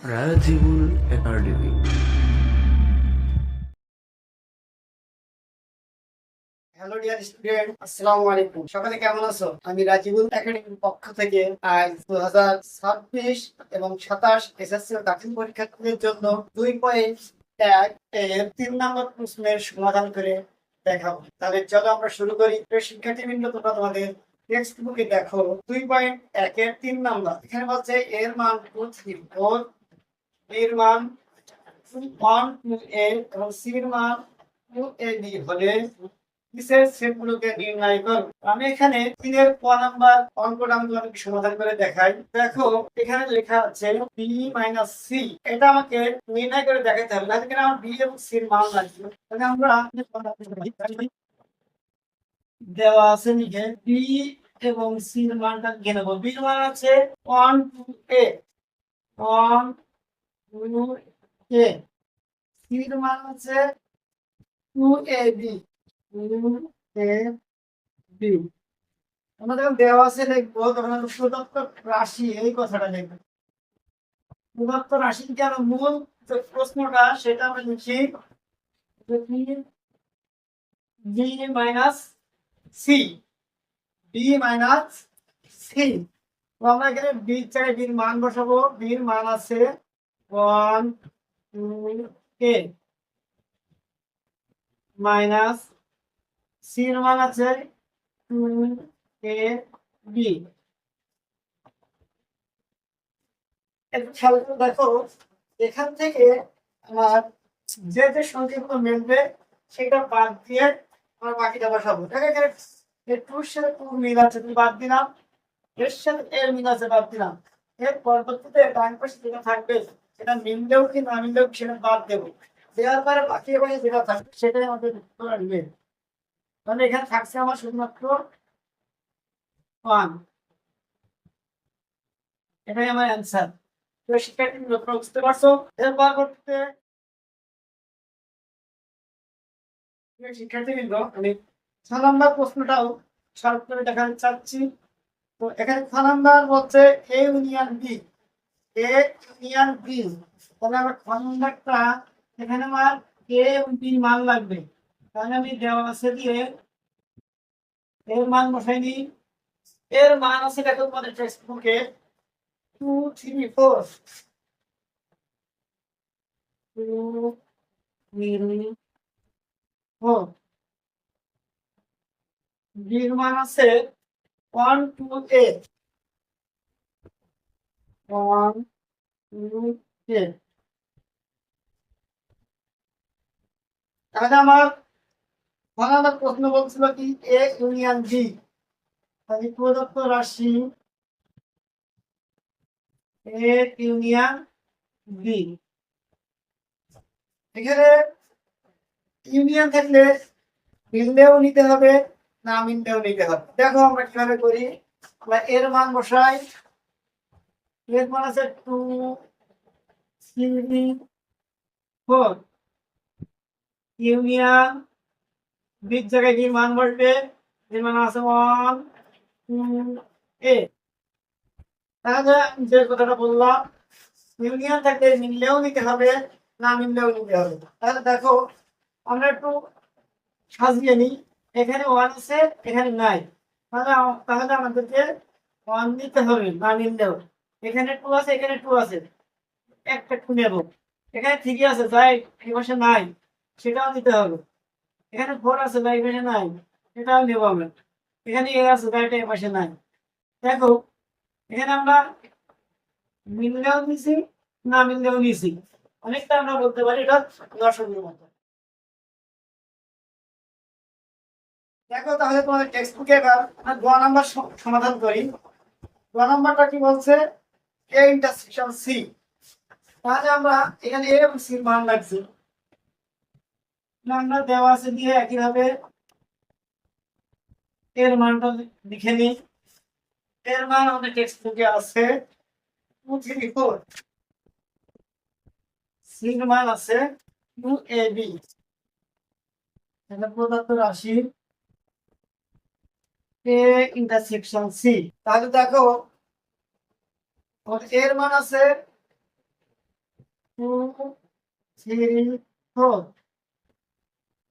Rajibul academy. Hello dear student, আসসালামু আলাইকুম। সকালে কেমন আছো? আমি রাজীবুল একাডেমির পক্ষ থেকে আজ 2026 এবং 27 এসএসসি ও দাখিল পরীক্ষার্থীদের জন্য 2.1 এর 3 নম্বর প্রশ্নের সমাধান করে দেখাবো। তাহলে চলো আমরা শুরু করি। প্রিয় শিক্ষার্থীবৃন্দ, তোমরা তোমাদের টেক্সট বুকে দেখো 2.1 এর 3 নম্বর। এখানে বলছে এর মান 2, 3, 4, এর মান 1, 2a এবং সি এর মান 2ab হলে নিচের সেটগুলোকে নির্ণয় করো। আমি এখানে 3-এর ক নাম্বার অঙ্কটা আমি তোমাকে সমাধান করে দেখাই। দেখো এখানে লেখা আছে বি মাইনাস সি। এটা আমাকে নির্ণয় করে দেখাতে হবে, তাহলে কিনা আমার বি এবং সি এর মান লাগবে। তাহলে আমরা দেওয়া আছে লিখে বি এবং সি এর মানটা লিখে নেবো। বি এর মান আছে 1, 2a, 1, 2a। সি এর মান আছে 2ab, 2ab। আমরা যখন দেওয়া আছে লিখবো তখন আমরা প্রদত্ত রাশি এই কথাটা লিখবো। প্রদত্ত রাশি কেন মূল যে প্রশ্নটা সেটা আমরা লিখি B minus C, B minus C. আমরা এখানে বি জায়গায় বির মান বসাবো। বির মান আছে 1, 2a মাইনাস সি এর মান আছে 2ab। একটু খেয়াল করে দেখো, এখান থেকে আমার যে যে সংখ্যাগুলো মিলবে সেটা বাদ দিয়ে আমার বাকিটা বসাবো। দেখো এখানে টুর সাথে টু মিল আছে, তুমি বাদ দিলাম। এর সাথে এর মিল আছে, বাদ দিলাম। এর পরবর্তীতে ডান পাশে যেটা থাকবে সেটা মিললেও কি না মিললেও সেটা বাদ দেবো। দেওয়ার পরে বাকি পাশে যেটা থাকবে সেটাই আমাদের উত্তর আসবে। তাহলে এখানে থাকছে আমার শুধুমাত্র 1। এটাই আমার অ্যান্সার। তো শিক্ষার্থী বুঝতে পারছো? এর পরবর্তীতে শিক্ষার্থীবৃন্দ, আমি 6 নম্বর প্রশ্নটাও সলভ করে দেখাতে চাচ্ছি। তো এখানে 6 নম্বর বলছে A union B, A union B. তাহলে আমার 6 নম্বরটা এখানে আমার এ এবং বি মান লাগবে। তাহলে আমি দেওয়া আছে দিয়ে এর মান বসাই নিই। এর মান আছে দেখো তোমাদের টেক্সট বুকে 2, 3, 4, 2, 3, 4। বির মান আছে 1, 2a, 1, 2a। তাহলে আমার প্রশ্ন বলছিল কি এ ইউনিয়ন বি। তাহলে প্রদত্ত রাশি এ ইউনিয়ন বি। এখানে ইউনিয়ন থাকলে মিললেও নিতে হবে, না মিললেও নিতে হবে। দেখো আমরা কিভাবে করি। আমরা এর মান বসাই। এর মান আছে 2, 3, 4। ইউনিয়ন বির জায়গায় কি মান বসবে? এর মান আছে 1, 2a। তাহলে আমি যে কথাটা বললাম, ইউনিয়ন থাকলে মিললেও নিতে হবে, না মিললেও নিতে হবে। তাহলে দেখো আমরা একটু সাজিয়ে নিই। এখানে 1 আছে, এখানে নাই। তাহলে আমাদেরকে 1 নিতে হবে না মিললেও। এখানে 2 আছে, এখানে 2 আছে, একটা 2 নেব। এখানে ঠিকই আছে, যাই এই পাশে নাই সেটাও নিতে হবে। এখানে 4 আছে, যাই এই পাশে নাই সেটাও নেব আমরা। এখানে এ আছে, যাইটা এই পাশে নাই। দেখো এখানে আমরা মিললেও নিছি, না মিললেও নিছি। অনেকটা আমরা বলতে পারি এটা দর্শকের মতো। দেখো তাহলে তোমাদের টেক্সট বুকে এবার আমরা 2 নম্বর সমাধান করি। 2 নম্বরটা কি বলছে? A intersection C. তাহলে আমরা এখানে এ এবং সি মান লাগছে, আমরা দেওয়া আছে দিয়ে একইভাবে এর মানটা লিখে নিই। এর মান আমাদের টেক্সট বুকে আছে 2, 3, 4। সি এর মান আছে 2ab। এটা প্রদত্ত রাশি এ ইন্টারসেকশন সি। তাহলে দেখো এর মান আছে 2, 3, 4.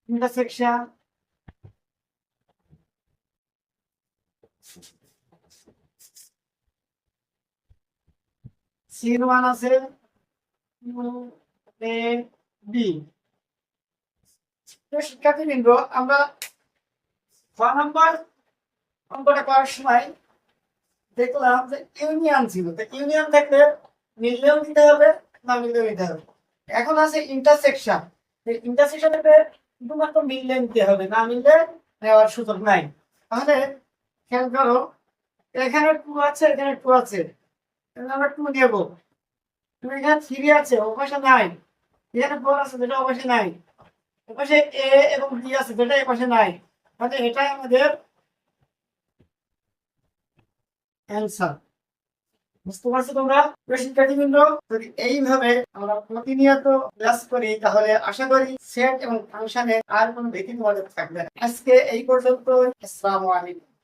Intersection. C1 আছে, A, B। তো শিক্ষার্থীবৃন্দ, আমরা 6 নম্বর অঙ্কটা করার সময় দেখলাম যে ইউনিয়ন ছিল। তো ইউনিয়ন থাকলে মিললেও নিতে হবে, না মিললেও নিতে হবে। এখন আছে ইন্টারসেকশন। ইন্টারসেকশন থেকে শুধুমাত্র মিললে নিতে হবে, না মিললে নেওয়ার সুযোগ নাই। তাহলে খেয়াল করো, এখানে 2 আছে, এখানে 2 আছে, তাহলে আমরা 2 নেব। তুমি এখানে 3 আছে, ও পাশে নাই। এখানে 4 আছে, যেটা ও পাশে নাই। ও পাশে A এবং B আছে, যেটা এ পাশে নাই। তাহলে এটাই আমাদের অ্যান্সার। বুঝতে পারছো তোমরা? প্রিয় শিক্ষার্থীবৃন্দ, যদি এইভাবে আমরা প্রতিনিয়ত ক্লাস করি, তাহলে আশা করি সেট এবং ফাংশনে আর কোনো ভীতি তোমাদের থাকবে না। আজকে এই পর্যন্ত। আসসালামু আলাইকুম।